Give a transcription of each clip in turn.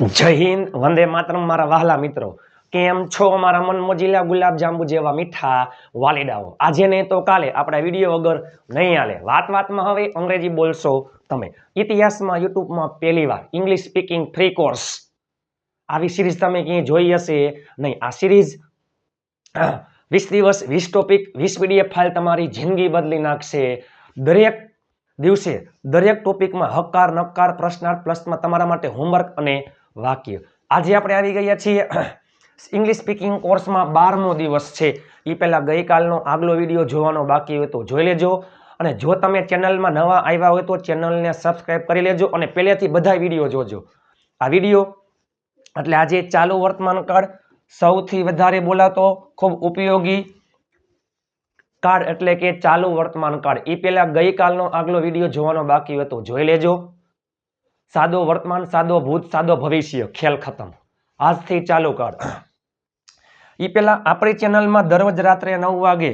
જય હિન્દ, વંદે માતરમ મારા વહાલા મિત્રો. કેમ છો મારા મન મોજીલા ગુલાબ જાંબુ જેવા મીઠા વાલીડાઓ? આજે નહીં તો કાલે આપણા વિડીયો વગર નહીં હાલે. વાતમાં હવે અંગ્રેજી બોલશો તમે. ઇતિહાસમાં યુટ્યુબમાં પહેલીવાર ઇંગ્લિશ સ્પીકિંગ ફ્રી કોર્સ આવી સિરીઝ તમે ક્યાંય જોઈ હશે નહીં. આ સિરીઝ 20 દિવસ 20 ટોપિક 20 પીડીએફ ફાઇલ તમારી જિંદગી બદલી નાખશે. દરેક દિવસે દરેક ટોપિકમાં હકાર નકાર પ્રશ્નાર્થ પ્લસમાં તમારા માટે હોમવર્ક અને વાક્ય. આજે આપણે આવી ગયા છીએ ઇંગ્લિશ સ્પીકિંગ કોર્સમાં 12મો દિવસ છે. એ પહેલા ગઈકાલનો આગલો વિડીયો જોવાનો બાકી હોય તો જોઈ લેજો. અને જો તમે ચેનલમાં નવા આવ્યા હોય તો ચેનલને સબસ્ક્રાઇબ કરી લેજો અને પહેલેથી બધા વિડીયો જોજો. આ વિડીયો એટલે આજે ચાલુ વર્તમાન કાળ સૌથી વધારે બોલાતો ખૂબ ઉપયોગી કાળ એટલે કે ચાલુ વર્તમાન કાળ. એ પહેલા ગઈકાલનો આગલો વિડીયો જોવાનો બાકી હોય તો જોઈ લેજો. સાદો વર્તમાન, સાદો ભૂત, સાદો ભવિષ્ય, ખેલ ખતમ. આજથી ચાલુ કાળ. એ પહેલા આપણી ચેનલમાં દરરોજ રાત્રે 9 વાગે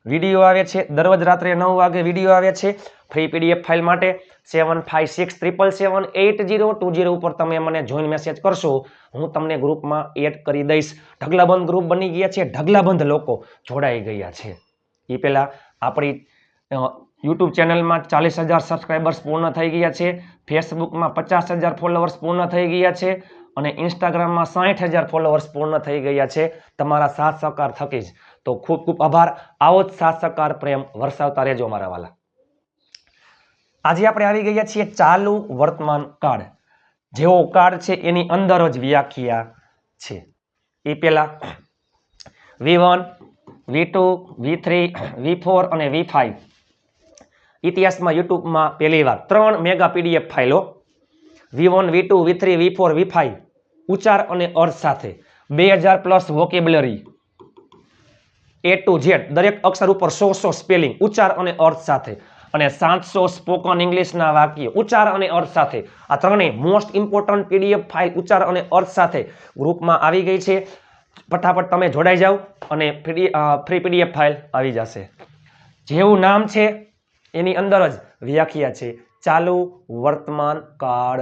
વિડીયો આવે છે. દરરોજ રાત્રે 9 વાગે વિડીયો આવે છે ફ્રી પીડીએફ ફાઇલ માટે. 7567778020 ઉપર તમે મને જોઈન મેસેજ કરશો, હું તમને ગ્રુપમાં એડ કરી દઈશ. ઢગલાબંધ ગ્રુપ બની ગયા છે, ઢગલાબંધ લોકો જોડાઈ ગયા છે. એ પહેલા આપણી યુટ્યુબ ચેનલમાં 40,000 સબસ્ક્રાઈબર્સ પૂર્ણ થઈ ગયા છે. ફેસબુકમાં 50,000 ફોલોવર્સ પૂર્ણ થઈ ગયા છે અને ઇન્સ્ટાગ્રામમાં 60,000 ફોલોવર્સ પૂર્ણ થઈ ગયા છે તમારા સાથ સહકાર થકી જ. તો ખૂબ ખૂબ આભાર. આવો જ સાથ સહકાર પ્રેમ વરસાવતા રહેજો મારા વાલા. આજે આપણે આવી ગયા છીએ ચાલુ વર્તમાન કાળ. જેવો કાળ છે એની અંદર જ વ્યાખ્યા છે. એ પહેલા V1 V2 V3 V4 અને V5 ઇતિહાસમાં યુટ્યુબમાં પહેલીવાર 3 મેગા પીડીએફ ફાઇલો V1 V2 V3 V4 V5 ઉચ્ચાર અને અર્થ સાથે 2000 plus vocabulary A to Z દરેક અક્ષર ઉપર 100 સ્પેલિંગ ઉચ્ચાર અને અર્થ સાથે અને 700 સ્પોકન ઇંગ્લિશના વાક્ય ઉચ્ચાર અને અર્થ સાથે. આ ત્રણેય મોસ્ટ ઇમ્પોર્ટન્ટ પીડીએફ ફાઇલ ઉચ્ચાર અને અર્થ સાથે ગ્રુપમાં આવી ગઈ છે. ફટાફટ તમે જોડાઈ જાઓ અને ફ્રી પીડીએફ ફાઇલ આવી જશે. જેવું નામ છે એની અંદર જ વ્યાખ્યા છે ચાલુ વર્તમાન કાળ.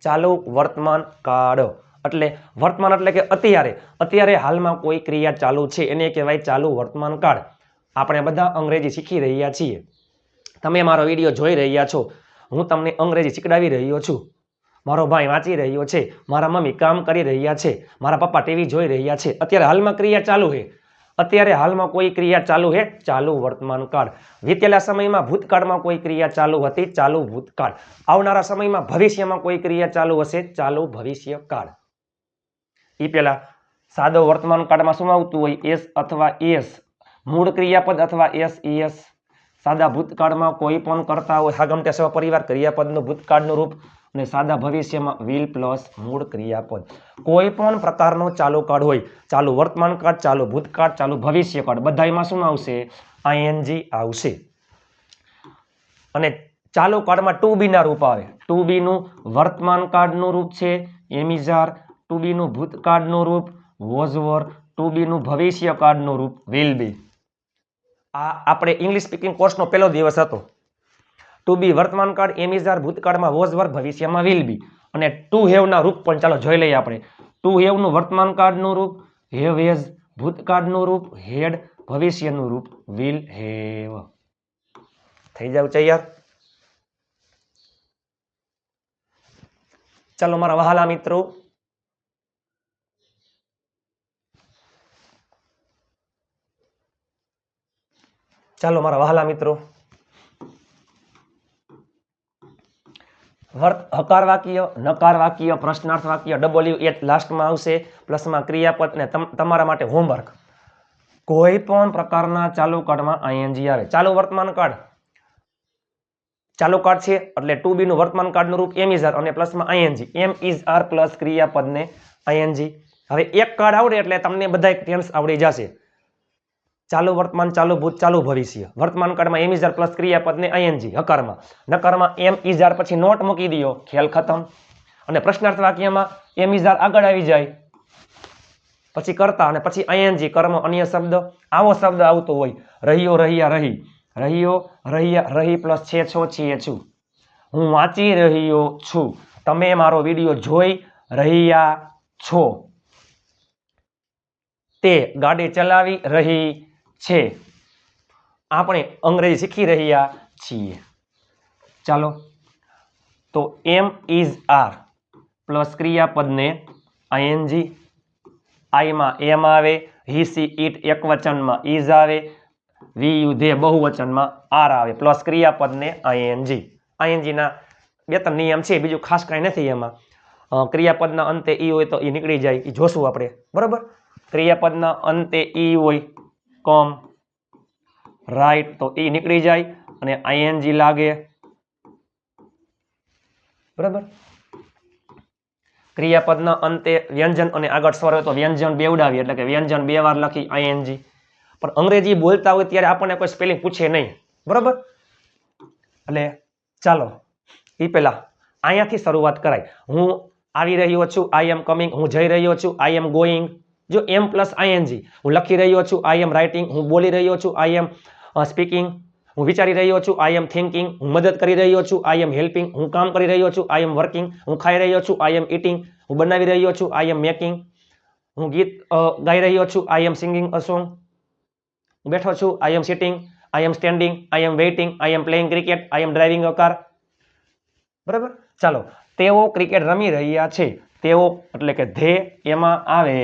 ચાલુ વર્તમાન કાળ એટલે વર્તમાન એટલે કે અત્યારે હાલમાં કોઈ ક્રિયા ચાલુ છે એને કહેવાય ચાલુ વર્તમાન કાળ. આપણે બધા અંગ્રેજી શીખી રહ્યા છીએ. તમે મારો વિડીયો જોઈ રહ્યા છો, હું તમને અંગ્રેજી શીખડાવી રહ્યો છું. મારો ભાઈ વાંચી રહ્યો છે, મારા મમ્મી કામ કરી રહ્યા છે, મારા પપ્પા ટીવી જોઈ રહ્યા છે. અત્યારે હાલમાં ક્રિયા ચાલુ છે. અત્યારે હાલમાં કોઈ ક્રિયા ચાલુ છે ચાલુ વર્તમાન કાળ. વીતેલા સમયમાં ભૂતકાળમાં કોઈ ક્રિયા ચાલુ હતી ચાલુ ભૂતકાળ. આવનારા સમયમાં ભવિષ્યમાં કોઈ ક્રિયા ચાલુ હશે ચાલુ ભવિષ્ય કાળ. એ પહેલા સાદો વર્તમાન કાળમાં શું આવતું હોય? એસ અથવા એસ મૂળ ક્રિયાપદ અથવા એસ એસ. સાદા ભૂતકાળમાં કોઈ પણ કરતા હોય હાગમટે સહપરિવાર ક્રિયાપદનું ભૂતકાળનું રૂપ અને સાદા ભવિષ્યમાં વિલ પ્લસ મૂળ ક્રિયાપદ. કોઈ પણ પ્રકારનો ચાલુ કાળ હોય, ચાલુ વર્તમાન કાળ, ચાલુ ભૂતકાળ, ચાલુ ભવિષ્ય કાળ, બધામાં શું આવશે? આઈએનજી આવશે. અને ચાલુ કાળમાં ટુ બી ના રૂપ આવે. ટુ બી નું વર્તમાન કાળનું રૂપ છે એમિઝાર, ટુ બી નું ભૂતકાળનું રૂપ વોઝ વર, ટુ બી નું ભવિષ્ય કાળનું રૂપ વિલ બી. આ આપણે ઇંગ્લિશ સ્પીકિંગ કોર્સનો પહેલો દિવસ હતો. ટુ બી વર્તમાન કાળ, એમિઝાર ભૂતકાળમાં વોઝ વર, ભવિષ્યમાં વિલ બી. અને ટુ હેવ ના રૂપ પણ ચાલો જોઈ લઈએ આપણે. ટુ હેવ નું વર્તમાન કાળનું રૂપ હેવ હેઝ, ભૂતકાળનું રૂપ હેડ, ભવિષ્યનું રૂપ વિલ હેવ. થઈ જાવ તૈયાર? ચાલો મારા વહાલા મિત્રો, હકાર વાક્ય, નકાર વાક્ય, પ્રશ્નાર્થ વાક્ય, WH લાસ્ટમાં આવશે, પ્લસમાં ક્રિયાપદ અને તમારા માટે હોમવર્ક. કોઈ પણ પ્રકારના ચાલુ કાળમાં આઈએનજી આવે. ચાલુ વર્તમાન કાળ ચાલુ કાળ છે એટલે ટુ બી નું વર્તમાન કાળનું રૂપ એમિઝાર અને પ્લસમાં ING. Am is are plus ક્રિયાપદને આઈએનજી. હવે એક કાળ આવડે એટલે તમને બધા ટેન્સ આવડી જશે. ચાલુ વર્તમાન, ચાલુ ભૂત, ચાલુ ભવિષ્ય. વર્તમાન કાળમાં એમિઝાર પ્લસ ક્રિયાપદને આઈએનજી. હકારમાં નકારમાં એમ ઇઝાર પછી નોટ મૂકી દો, ખેલ ખતમ. અને પ્રશ્નાર્થ વાક્યમાં એમિઝાર આગળ આવી જાય પછી કરતા અને પછી આઈએનજી કર્મ અન્ય શબ્દ. આવો શબ્દ આવતો હોય રહ્યો, રહ્યા, રહી, રહ્યો, રહ્યા, રહી પ્લસ છે છો, છીએ છું. હું વાંચી રહ્યો છું. તમે મારો વિડીયો જોઈ રહ્યા છો, તે ગાડી ચલાવી રહી છે, આપણે અંગ્રેજી શીખી રહ્યા છીએ. ચાલો, તો એમ ઇઝ આર પ્લસ ક્રિયાપદને આઈએનજી, આઈમાં એમ આવે, હી સી ઇટ એક વચનમાં ઇઝ આવે, વી યુ ધે બહુવચનમાં આર આવે, પ્લસ ક્રિયાપદને આઈએનજી. આઈએનજીના બે ત્રણ નિયમ છે, બીજું ખાસ કાંઈ નથી એમાં. ક્રિયાપદના અંતે ઈ હોય તો એ નીકળી જાય, એ જોશું આપણે, બરાબર. ક્રિયાપદના અંતે ઈ હોય, કમ, રાઈટ, તો એ નીકળી જાય અને આઈએનજી લાગે, બરાબર. ક્રિયાપદના અંતે વ્યંજન અને આગળ સ્વર હોય તો વ્યંજન બેવડાવી, એટલે કે વ્યંજન બે વાર લખી આઈએનજી. પણ અંગ્રેજી બોલતા હોય ત્યારે આપણને કોઈ સ્પેલિંગ પૂછે નહીં, બરાબર. એટલે ચાલો એ પહેલા અહીંયાથી શરૂઆત કરાય. હું આવી રહ્યો છું, આઈ એમ કમિંગ, હું જઈ રહ્યો છું, આઈ એમ ગોઈંગ. જો એમ પ્લસ આઈએનજી, હું લખી રહ્યો છું, આઈ એમ રાઇટિંગ, હું બોલી રહ્યો છું, આઈ એમ સ્પીકિંગ, હું વિચારી રહ્યો છું, આઈ એમ થિંકિંગ, હું મદદ કરી રહ્યો છું, આઈ એમ હેલ્પિંગ, હું કામ કરી રહ્યો છું, આઈ એમ વર્કિંગ, હું ખાઈ રહ્યો છું, આઈ એમ ઇટિંગ, હું બનાવી રહ્યો છું, આઈ એમ મેકિંગ, હું ગીત ગાઈ રહ્યો છું, I M singing a song, હું બેઠો છું, I am sitting, I am standing, I am waiting, I am playing cricket, I am driving a car. બરાબર. ચાલો, તેઓ ક્રિકેટ રમી રહ્યા છે, તેઓ એટલે કે ધે, એમાં આવે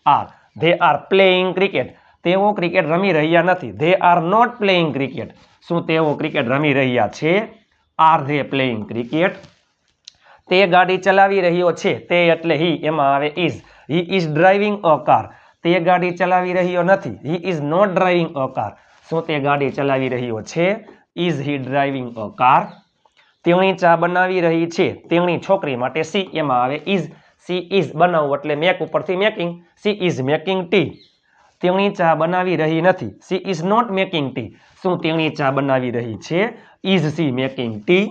are, they are playing cricket, તેઓ ક્રિકેટ રમી રહ્યા નથી, they are not playing cricket. શું તેઓ ક્રિકેટ રમી રહ્યા છે? Are they playing cricket. તે ગાડી ચલાવી રહ્યો છે, તે એટલે હી, એમાં આવે is, he is driving a car. તે ગાડી ચલાવી રહ્યો નથી, he is not driving a car. શું તે ગાડી ચલાવી રહ્યો છે? Is he driving a car. તેણી ચા બનાવી રહી છે, તેણી છોકરી માટે સી, એમાં આવે ઇઝ, સી ઇઝ બનાવવું એટલે મેક ઉપરથી making, she is making tea. તેણી ચા બનાવી રહી નથી, she is not making tea. શું તેણી ચા બનાવી રહી છે? Is she making tea.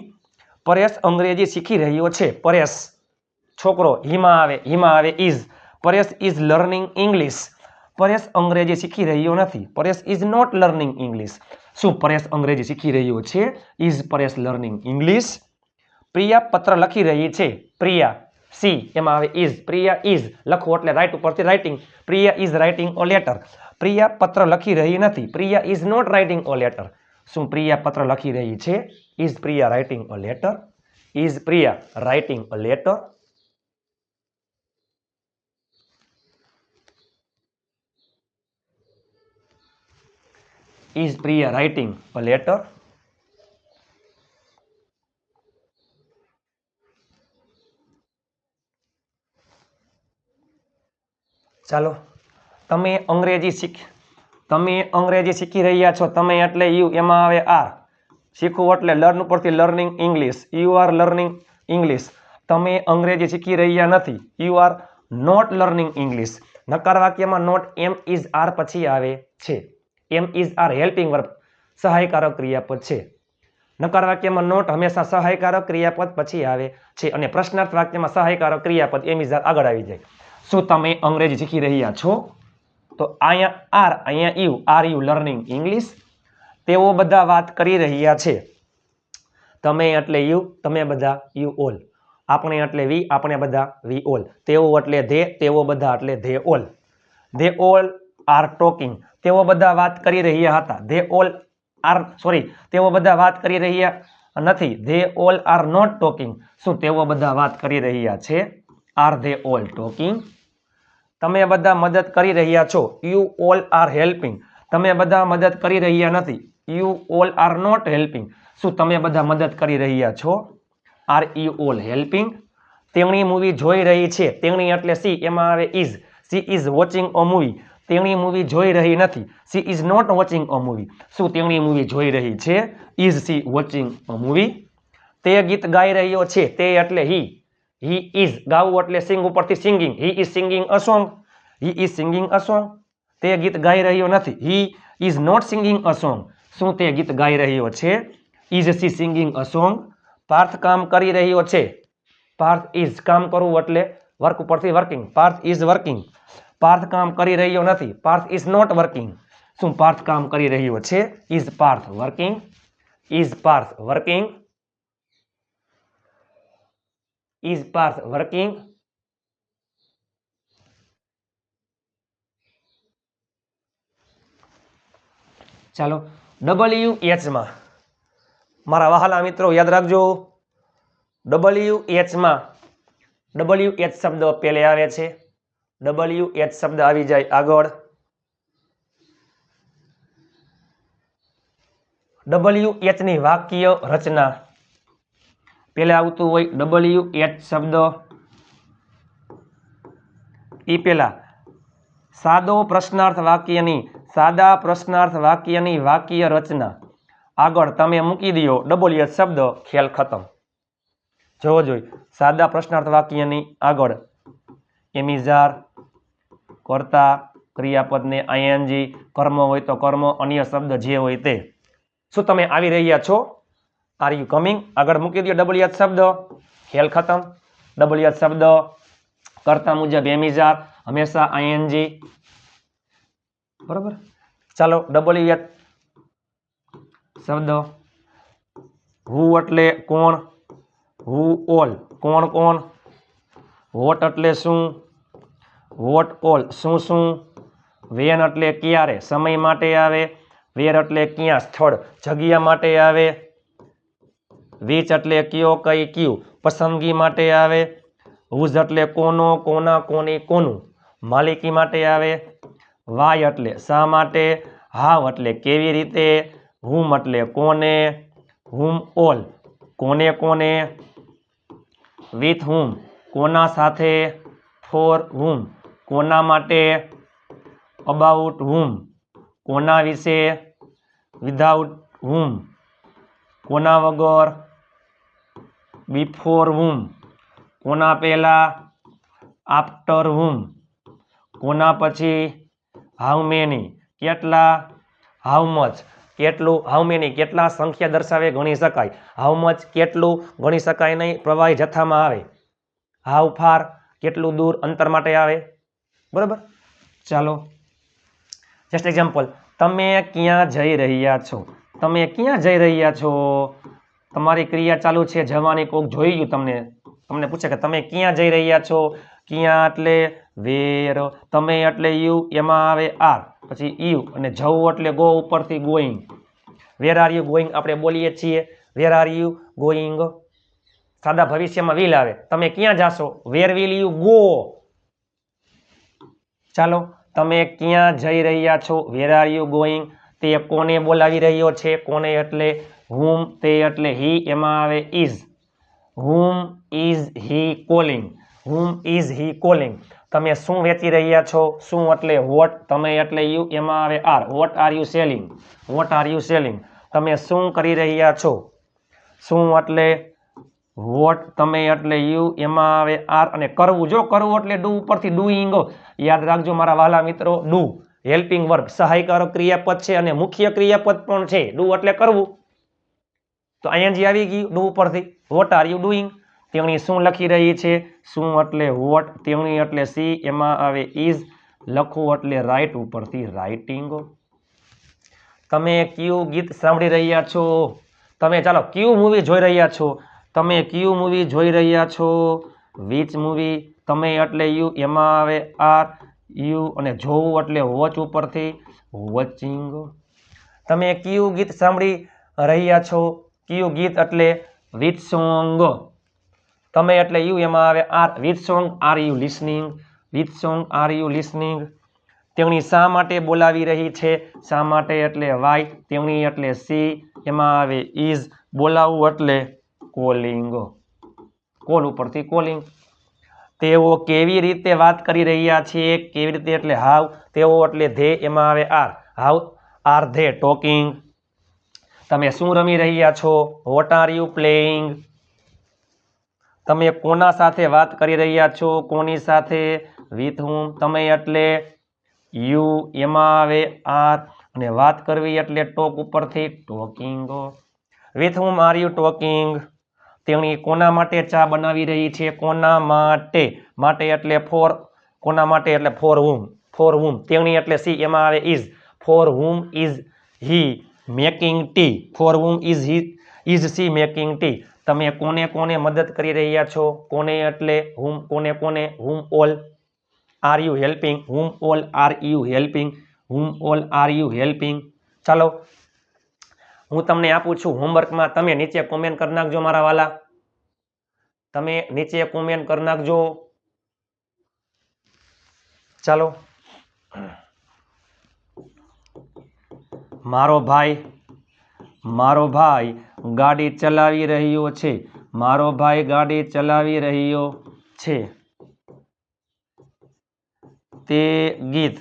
Paresh અંગ્રેજી શીખી રહ્યો છે, પરેશ છોકરો, હીમાં આવે is, Paresh is learning English. Paresh અંગ્રેજી શીખી રહ્યો નથી, Paresh is not learning English. શું પરેશ અંગ્રેજી શીખી રહ્યો છે? Is Paresh learning English. Priya પત્ર લખી રહી છે, પ્રિયા સી, એમાં આવે ઇઝ, પ્રિયા ઇઝ લખવું એટલે રાઇટ ઉપરથી writing, Priya is writing a letter. Priya પત્ર લખી રહી નથી, Priya is not writing a letter. શું પ્રિયા પત્ર લખી રહી છે? Is Priya writing a letter? Is Priya writing a letter? Is Priya writing a letter? ચાલો, તમે અંગ્રેજી શીખી રહ્યા છો, તમે એટલે યુ, એમાં આવે આર. શીખવું એટલે લર્ન ઉપરથી learning English, you are learning English. તમે અંગ્રેજી શીખી રહ્યા નથી, you are not learning English. નકાર વાક્યમાં નોટ એમ ઇઝ આર પછી આવે છે. Am is are helping verb, સહાયકારક ક્રિયાપદ છે. નકાર વાક્યમાં નોટ હંમેશા સહાયકારક ક્રિયાપદ પછી આવે છે, અને પ્રશ્નાર્થ વાક્યમાં સહાયકારક ક્રિયાપદ એમ ઇઝ આર આગળ આવી જાય. શું તમે અંગ્રેજી શીખી રહ્યા છો? તો અહીંયા આર, અહીંયા you, are you learning English? તેઓ બધા વાત કરી રહ્યા છે, તમે એટલે યુ, તમે બધા યુ ઓલ. આપણે એટલે વી, આપણે બધા વી ઓલ. તેઓ એટલે ધે, તેઓ બધા એટલે they all. They all are talking, તેઓ બધા વાત કરી રહ્યા હતા, ધે ઓલ આર, સોરી, તેઓ બધા વાત કરી રહ્યા નથી, they all are not talking. શું તેઓ બધા વાત કરી રહ્યા છે? Are they all talking? તમે બધા મદદ કરી રહ્યા છો, યુ ઓલ આર હેલ્પિંગ. તમે બધા મદદ કરી રહ્યા નથી, you all are not helping. શું તમે બધા મદદ કરી રહ્યા છો? Are you all helping? તેણી મૂવી જોઈ રહી છે, તેણી એટલે સી, એમાં આવે is, she is watching a movie. તેણી મૂવી જોઈ રહી નથી, she is not watching a movie. શું તેણી મૂવી જોઈ રહી છે? Is she watching a movie? તે ગીત ગાઈ રહ્યો છે, તે એટલે હી ઇઝ ગાવું એટલે સિંગ ઉપરથી singing, he is singing a song, he is singing a song. તે ગીત ગાઈ રહ્યો નથી, he is not singing a song. શું તે ગીત ગાઈ રહ્યો છે? Is she singing a song? Parth કામ કરી રહ્યો છે, પાર્થ ઇઝ કામ કરવું એટલે વર્ક ઉપરથી working, Parth is working. Parth કામ કરી રહ્યો નથી, પાર્થ ઇઝ નોટ વર્કિંગ. શું પાર્થ કામ કરી રહ્યો છે? Is Parth working? Is Parth working? Is Parth working? ચાલો WH માં મારા વહાલા મિત્રો યાદ રાખજો, WH માં WH શબ્દ પહેલે આવે છે, WH શબ્દ આવી જાય આગળ, WH ની વાક્ય રચના પહેલા આવતું હોય WH શબ્દ, એ પહેલા સાદા પ્રશ્નાર્થ વાક્યની વાક્ય રચના આગળ તમે મૂકી દો WH શબ્દ, ખેલ ખતમ. જોવો જોઈએ સાદા પ્રશ્નાર્થ વાક્યની આગળ એમિઝાર, કર્તા, ક્રિયાપદને ING, કર્મ હોય તો કર્મ, અન્ય શબ્દ જે હોય તે. શું તમે આવી રહ્યા છો? Are you coming? આગળ મૂકી દો WH શબ્દ, ખેલ ખતમ. WH શબ્દ કર્તા મુજબ એમિઝાર, હંમેશા ING, બરોબર. ચાલો WH શબ્દ હુ એટલે કોણ, હુ ઓલ કોણ કોણ, વોટ એટલે શું, વોટ ઓલ શું શું, વેન એટલે ક્યારે સમય માટે આવે, વેર એટલે ક્યાં સ્થળ જગ્યા માટે આવે, વિચ એટલે કયો કઈ કયું પસંદગી માટે આવે, હુઝ એટલે કોનો કોના કોની કોનું માલિકી માટે આવે, વાય એટલે શા માટે, હાવ એટલે કેવી રીતે, હુમ એટલે કોને, હુમ ઓલ કોને કોને, વિથ હુમ કોના સાથે, ફોર હુમ કોના માટે, અબાઉટ હુમ કોના વિશે, વિધાઉટ હુમ કોના વગર, બિફોર હુમ કોના પહેલા, આફ્ટર હુમ કોના પછી, હાઉ મેની કેટલા, હાઉ મચ કેટલું, હાઉ મેની કેટલા સંખ્યા દર્શાવે ગણી શકાય, હાઉ મચ કેટલું ગણી શકાય નહીં પ્રવાહી જથ્થામાં આવે, હાઉ ફાર કેટલું દૂર અંતર માટે આવે, બરાબર. ચાલો જસ્ટ એક્ઝામ્પલ, તમે ક્યાં જઈ રહ્યા છો, તમે ક્યાં જઈ રહ્યા છો, તમારી ક્રિયા ચાલુ છે જવાની, કોક જોઈ ગયું તમને પૂછે કે તમે ક્યાં જઈ રહ્યા છો, ક્યાં એટલે વેર, તમે એટલે યુ, એમાં આવે આર, પછી યુ અને જવું એટલે ગો ઉપરથી going, where are you going આપણે બોલીએ છીએ, વેર આર યુ ગોઈંગ. સાદા ભવિષ્યમાં વિલ આવે, તમે ક્યાં જાશો, વેર વિલ યુ ગો. ચાલો તમે ક્યાં જઈ રહ્યા છો, વેર આર યુ ગોઈંગ, તે કોને બોલાવી રહ્યો છે, કોને એટલે હુમ, તે એટલે હી, એમાં આવે is, whom is he calling, whom is he calling. તમે શું વેચી રહ્યા છો, શું એટલે વોટ, તમે એટલે યુ, એમાં આવે are, what are you selling, what are you selling. તમે શું કરી રહ્યા છો, શું એટલે વોટ, તમે એટલે યુ, એમાં આવે આર, અને કરવું, જો કરવું એટલે ડુ ઉપરથી ડુઈંગ. યાદ રાખજો મારા વાલા મિત્રો, ડુ હેલ્પિંગ વર્બ સહાયકારક ક્રિયાપદ છે અને મુખ્ય ક્રિયાપદ પણ છે. ડુ એટલે કરવું, તો ING આવી ગયું ડુ ઉપરથી. વોટ આર યુ ડુઈંગ, તેણી શું લખી રહી છે, શું એટલે વોટ, તેણી એટલે સી, એમાં આવે ઇઝ, લખવું એટલે રાઇટ ઉપરથી રાઇટિંગ. તમે કયું ગીત સાંભળી રહ્યા છો, તમે ચાલો કયું મૂવી જોઈ રહ્યા છો, તમે કયું મૂવી જોઈ રહ્યા છો, વિચ મૂવી, તમે એટલે યુ, એમાં આવે આર, યુ અને જોવું એટલે વોચ ઉપરથી વોચિંગ. તમે કયું ગીત સાંભળી રહ્યા છો, કયું ગીત એટલે વિચ સોંગ, તમે એટલે યુ, એમાં આવે are, which song are you listening, which song are you listening. તેણી શા માટે બોલાવી રહી છે, શા માટે એટલે વાય, તેણી એટલે સી, એમાં આવે ઇઝ, બોલાવવું એટલે કોલિંગ, કોલ ઉપરથી કોલિંગ. તેઓ કેવી રીતે વાત કરી રહ્યા છે, કેવી રીતે એટલે હાવ, તેઓ એટલે ધે, એમાં આવે are, how are they talking. તમે શું રમી રહ્યા છો, વોટ આર યુ પ્લેઇંગ. તમે કોના સાથે વાત કરી રહ્યા છો, કોની સાથે, વિથ હુમ, તમે એટલે યુ, એમાં આવે આર, અને વાત કરવી એટલે ટોક ઉપરથી talking. With whom are you talking. તેણી કોના માટે ચા બનાવી રહી છે, કોના માટે, માટે એટલે ફોર, કોના માટે એટલે ફોર હુમ, ફોર હુમ, તેણી એટલે સી, એમાં આવે is, for whom is he making tea, for whom is he, is she making tea. તમે કોને કોને મદદ કરી રહ્યા છો, કોને એટલે હુમ, કોને કોને, હુમ all are you helping, whom all are you helping, whom all are you helping. ચાલો હું તમને આપું છું હોમવર્કમાં, તમે નીચે કોમેન્ટ કરી નાખજો મારા વાલા, તમે નીચે કોમેન્ટ કરી નાખજો. ચાલો મારો ભાઈ ગાડી ચલાવી રહ્યો છે, મારો ભાઈ ગાડી ચલાવી રહ્યો છે, તે ગીત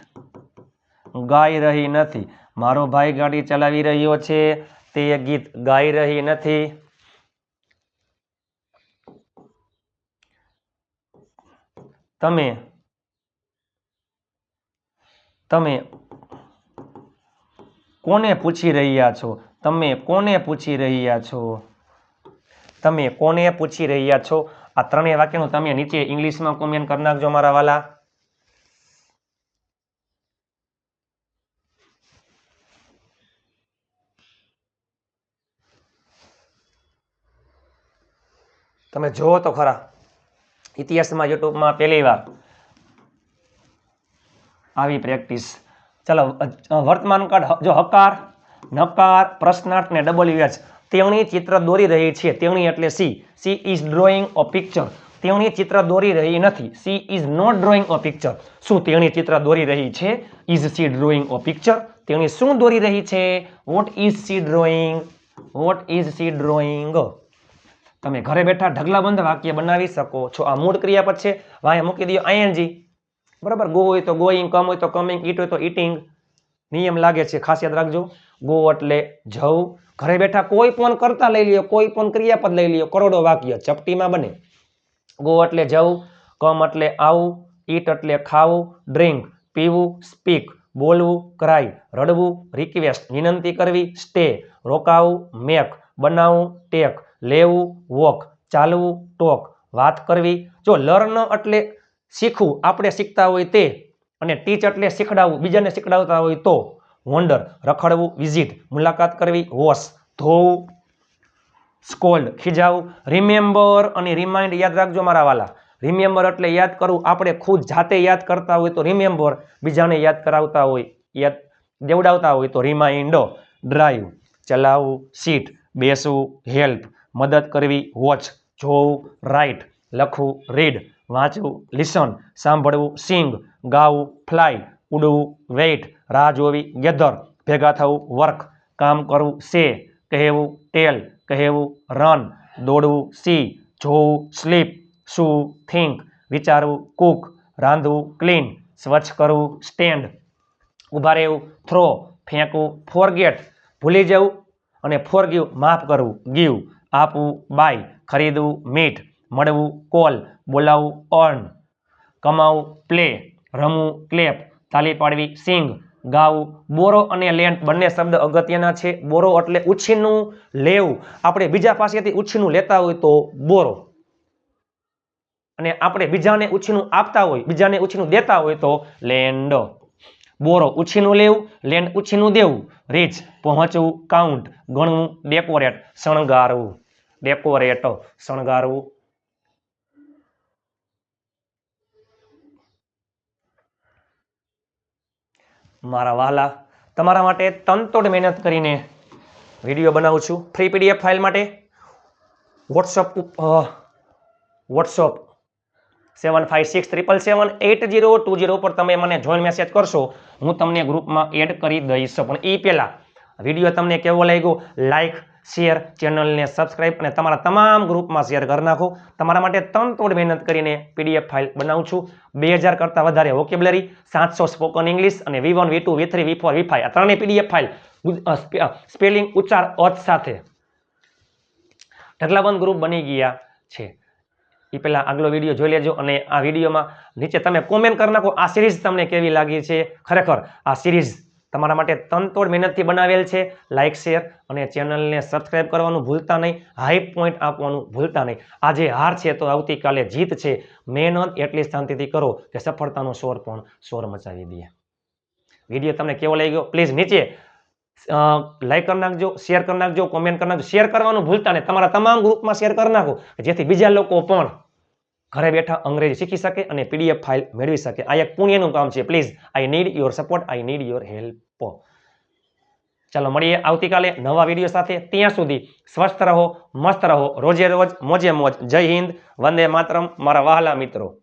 ગાઈ રહી નથી. મારો ભાઈ ગાડી ચલાવી રહ્યો છે, તે ગીત ગાઈ રહી નથી. તમે કોને પૂછી રહ્યા છો? તમે કોને પૂછી રહ્યા છો? તમે કોને પૂછી રહ્યા છો? આ ત્રણેય વાક્યનું તમે નીચે ઇંગ્લિશમાં કોમેન્ટ કરી નાખજો મારા વાલા. તમે જોવો તો ખરા, ઇતિહાસમાં યુટ્યુબમાં પહેલી વાર આવી પ્રેક્ટિસ. ચાલો વર્તમાન કાળ, જો હકાર, નકાર, પ્રશ્નાર્થ ને WH. તેણી ચિત્ર દોરી રહી છે. તેણી એટલે she is drawing a picture. તેણી ચિત્ર દોરી રહી નથી. She is not drawing a picture. શું તેણી ચિત્ર દોરી રહી છે? Is she drawing a picture? તેણી શું દોરી રહી છે? What is she drawing? What is she drawing? તમે ઘરે બેઠા ઢગલાબંધ વાક્ય બનાવી શકો છો. આ મૂળ ક્રિયાપદ છે, વાંહે મૂકી દો ING. બરાબર, ગો હોય તો ગોઈંગ, કમ હોય તો કમિંગ, ઈટ હોય તો ઈટિંગ. નિયમ લાગે છે, ખાસ યાદ રાખજો. ગો એટલે જવું. ઘરે બેઠા કોઈ પણ કરતા લઈ લ્યો, કોઈ પણ ક્રિયાપદ લઈ લ્યો, કરોડો વાક્ય ચપટીમાં બને. ગો એટલે જવું, કમ એટલે આવું, ઈટ એટલે ખાવું, ડ્રિંક પીવું, સ્પીક બોલવું, ક્રાય રડવું, રિક્વેસ્ટ વિનંતી કરવી, સ્ટે રોકાવું, મેક બનાવવું, ટેક લેવું, વોક ચાલવું, ટોક વાત કરવી. જો લર્ન એટલે શીખવું, આપણે શીખતા હોય તે, અને ટીચ એટલે શીખડાવવું, બીજાને શીખડાવતા હોય તો. વોન્ડર રખડવું, વિઝિટ મુલાકાત કરવી, વોશ ધોવું, સ્કોલ્ડ ખીજાવું. રિમેમ્બર અને રિમાઇન્ડ યાદ રાખજો મારા વાલા. રિમેમ્બર એટલે યાદ કરવું, આપણે ખુદ જાતે યાદ કરતા હોય તો રિમેમ્બર, બીજાને યાદ કરાવતા હોય, યાદ દેવડાવતા હોય તો રિમાઇન્ડ. ડ્રાઈવ ચલાવવું, સીટ બેસવું, હેલ્પ મદદ કરવી, વોચ જોવું, રાઇટ લખવું, રીડ વાંચવું, લિસન સાંભળવું, સિંગ ગાવું, ફ્લાય ઉડવું, વેઇટ રાહ જોવી, ગેધર ભેગા થવું, વર્ક કામ કરવું, સે કહેવું, ટેલ કહેવું, રન દોડવું, સી જોવું, સ્લીપ સૂવું, થિંક વિચારવું, કુક રાંધવું, ક્લીન સ્વચ્છ કરવું, સ્ટેન્ડ ઊભા રહેવું, થ્રો ફેંકવું, ફોરગેટ ભૂલી જવું, અને ફોરગીવ માફ કરવું, ગીવ આપવું, બાય ખરીદવું, મીટ મળવું, કોલ બોલાવવું, અર્ન કમાવું, પ્લે રમવું, ક્લેપ તાલી પાડવી, સિંગ ગાવું. બોરો અને લેન્ડ બંને શબ્દ અગત્યના છે. બોરો એટલે ઉછીનું લેવું, આપણે બીજા પાસેથી ઉછીનું લેતા હોય તો બોરો, અને આપણે બીજાને ઉછીનું આપતા હોય, બીજાને ઉછીનું દેતા હોય તો લેન્ડ. બોરો ઉછીનું લેવું, લેન્ડ ઉછીનું દેવું. રીચ પહોંચવું, કાઉન્ટ ગણવું, ડેકોરેટ શણગારવું, ડેકોરેટ શણગારવું. મારા વહાલા, તમારા માટે તનતોડ મહેનત કરીને વિડીયો બનાવું છું. ફ્રી PDF ફાઇલ માટે વોટ્સઅપ 7567778020 પર તમે મને જોઈન મેસેજ કરશો, હું તમને ગ્રુપમાં એડ કરી દઈશ. પણ એ પહેલા વિડીયો તમને કેવો લાગ્યો, લાઈક શેર, ચેનલને સબસ્ક્રાઇબ અને તમારા તમામ ગ્રુપમાં શેર કરી નાખો. તમારા માટે તનતોડ મહેનત કરીને PDF ફાઇલ બનાવું છું. 2000 કરતાં વધારે વોકેબ્યુલરી, 700 સ્પોકન ઇંગ્લિશ અને V1 V2 V3 V4 V5 આ ત્રણેય PDF ફાઇલ સ્પેલિંગ ઉચ્ચાર અર્થ સાથે ઢગલાબંધ ગ્રુપ બની ગયા છે. એ પહેલા આગલો વિડીયો જોઈ લેજો, અને આ વિડીયોમાં નીચે તમે કોમેન્ટ કરી નાખો આ સિરીઝ તમને કેવી લાગી છે. ખરેખર આ સિરીઝ તમારા માટે તનતોડ મહેનતથી બનાવેલ છે. લાઇક શેર અને ચેનલને સબસ્ક્રાઇબ કરવાનું ભૂલતા નહીં, હાઈ પોઈન્ટ આપવાનું ભૂલતા નહીં. આજે હાર છે તો આવતીકાલે જીત છે. મહેનત એટલી શાંતિથી કરો કે સફળતાનો શોર પણ શોર મચાવી દે. વિડીયો તમને કેવો લાગ્યો પ્લીઝ નીચે લાઈક કરી નાખજો, શેર કરી નાખજો, કોમેન્ટ કરી નાખજો. શેર કરવાનું ભૂલતા નહીં, તમારા તમામ ગ્રુપમાં શેર કરી નાખો જેથી બીજા લોકો પણ ઘરે બેઠા અંગ્રેજી શીખી શકે અને PDF ફાઇલ મેળવી શકે. આ એક પુણ્યનું કામ છે. Please I need your support, I need your help. ચાલો મળીએ આવતીકાલે નવા વિડીયો સાથે. ત્યાં સુધી સ્વસ્થ રહો, મસ્ત રહો, રોજે રોજ મોજે મોજ. જય હિન્દ, વંદે માતરમ મારા વહાલા મિત્રો.